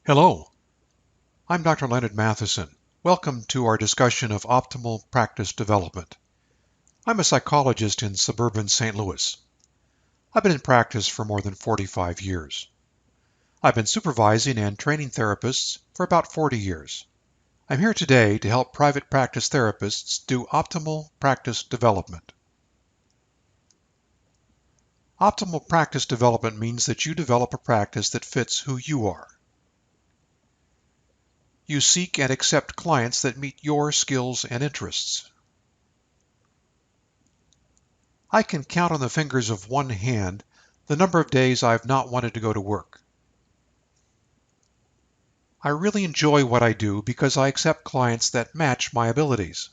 Hello, I'm Dr. Leonard Matheson. Welcome to our discussion of optimal practice development. I'm a psychologist in suburban St. Louis. I've been in practice for more than 45 years. I've been supervising and training therapists for about 40 years. I'm here today to help private practice therapists do optimal practice development. Optimal practice development means that you develop a practice that fits who you are. You seek and accept clients that meet your skills and interests. I can count on the fingers of one hand the number of days I've not wanted to go to work. I really enjoy what I do because I accept clients that match my abilities.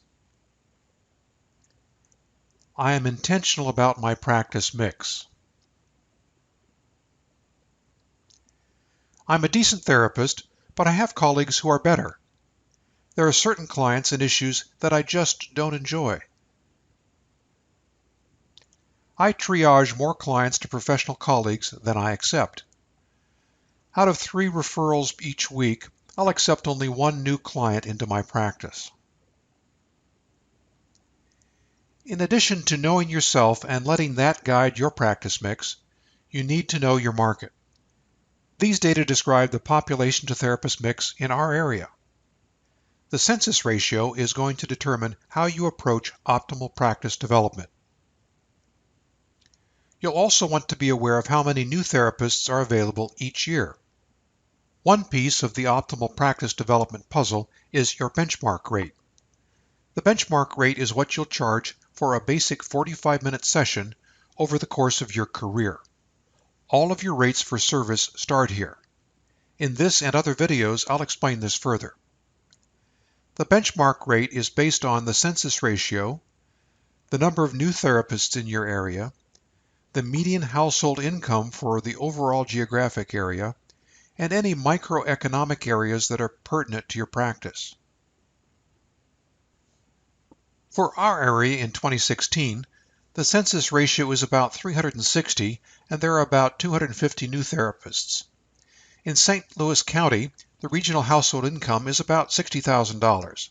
I am intentional about my practice mix. I'm a decent therapist, but I have colleagues who are better. There are certain clients and issues that I just don't enjoy. I triage more clients to professional colleagues than I accept. Out of 3 referrals each week, I'll accept only 1 new client into my practice. In addition to knowing yourself and letting that guide your practice mix, you need to know your market. These data describe the population to therapist mix in our area. The census ratio is going to determine how you approach optimal practice development. You'll also want to be aware of how many new therapists are available each year. One piece of the optimal practice development puzzle is your benchmark rate. The benchmark rate is what you'll charge for a basic 45-minute session over the course of your career. All of your rates for service start here. In this and other videos, I'll explain this further. The benchmark rate is based on the census ratio, the number of new therapists in your area, the median household income for the overall geographic area, and any microeconomic areas that are pertinent to your practice. For our area in 2016, the census ratio is about 360, and there are about 250 new therapists. In St. Louis County, the regional household income is about $60,000.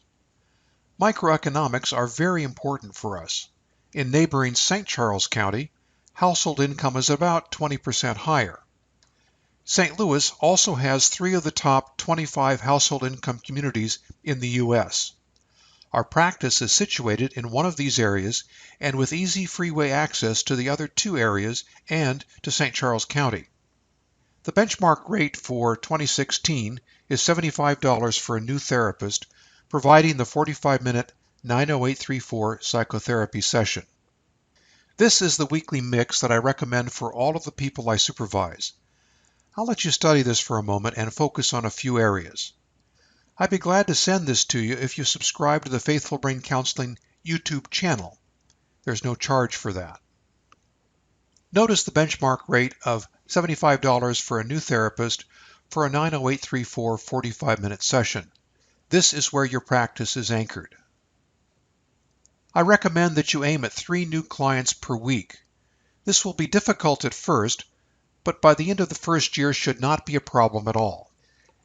Microeconomics are very important for us. In neighboring St. Charles County, household income is about 20% higher. St. Louis also has 3 of the top 25 household income communities in the U.S. Our practice is situated in one of these areas and with easy freeway access to the other 2 areas and to St. Charles County. The benchmark rate for 2016 is $75 for a new therapist, providing the 45-minute 90834 psychotherapy session. This is the weekly mix that I recommend for all of the people I supervise. I'll let you study this for a moment and focus on a few areas. I'd be glad to send this to you if you subscribe to the Faithful Brain Counseling YouTube channel. There's no charge for that. Notice the benchmark rate of $75 for a new therapist for a 90834 45-minute session. This is where your practice is anchored. I recommend that you aim at 3 new clients per week. This will be difficult at first, but by the end of the first year should not be a problem at all.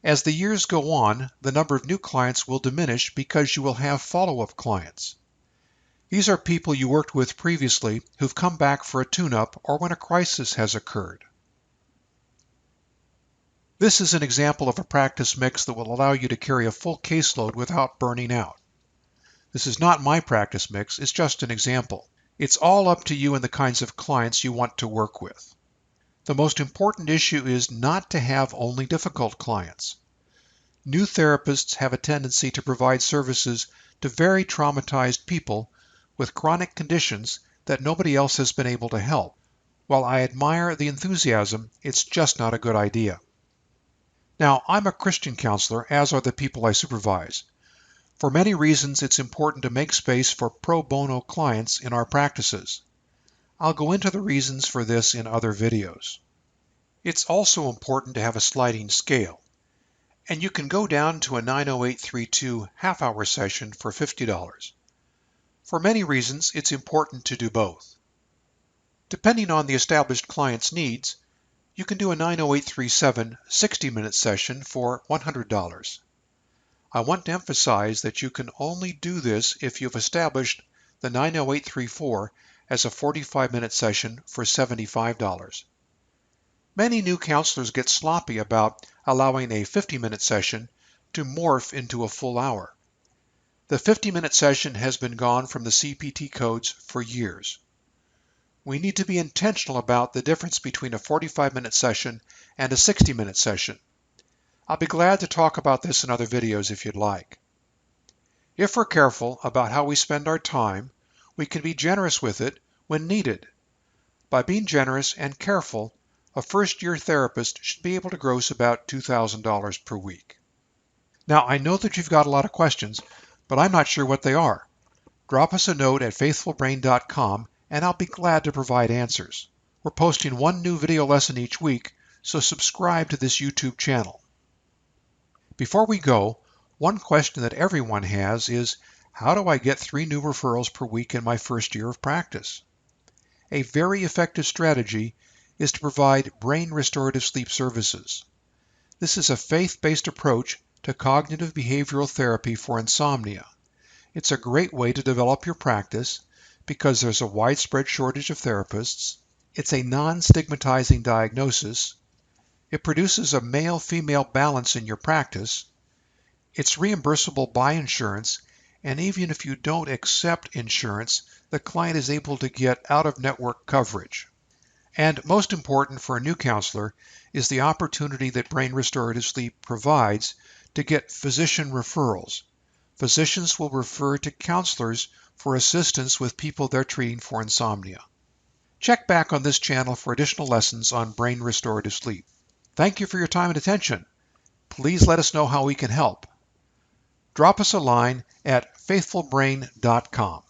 As the years go on, the number of new clients will diminish because you will have follow-up clients. These are people you worked with previously who've come back for a tune-up or when a crisis has occurred. This is an example of a practice mix that will allow you to carry a full caseload without burning out. This is not my practice mix, it's just an example. It's all up to you and the kinds of clients you want to work with. The most important issue is not to have only difficult clients. New therapists have a tendency to provide services to very traumatized people with chronic conditions that nobody else has been able to help. While I admire the enthusiasm, it's just not a good idea. Now, I'm a Christian counselor, as are the people I supervise. For many reasons, it's important to make space for pro bono clients in our practices. I'll go into the reasons for this in other videos. It's also important to have a sliding scale, and you can go down to a 90832 half-hour session for $50. For many reasons, it's important to do both. Depending on the established client's needs, You can do a 90837 60-minute session for $100. I want to emphasize that you can only do this if you've established the 90834 as a 45-minute session for $75. Many new counselors get sloppy about allowing a 50-minute session to morph into a full hour. The 50-minute session has been gone from the CPT codes for years. We need to be intentional about the difference between a 45-minute session and a 60-minute session. I'll be glad to talk about this in other videos if you'd like. If we're careful about how we spend our time, we can be generous with it when needed. By being generous and careful, a first-year therapist should be able to gross about $2,000 per week. Now, I know that you've got a lot of questions, but I'm not sure what they are. Drop us a note at faithfulbrain.com and I'll be glad to provide answers. We're posting one new video lesson each week, so subscribe to this YouTube channel. Before we go, one question that everyone has is, how do I get 3 new referrals per week in my first year of practice? A very effective strategy is to provide brain restorative sleep services. This is a faith-based approach to cognitive behavioral therapy for insomnia. It's a great way to develop your practice because there's a widespread shortage of therapists. It's a non-stigmatizing diagnosis. It produces a male-female balance in your practice. It's reimbursable by insurance, and even if you don't accept insurance, the client is able to get out-of-network coverage. And most important for a new counselor is the opportunity that brain restorative sleep provides to get physician referrals. Physicians will refer to counselors for assistance with people they're treating for insomnia. Check back on this channel for additional lessons on brain restorative sleep. Thank you for your time and attention. Please let us know how we can help. Drop us a line at faithfulbrain.com.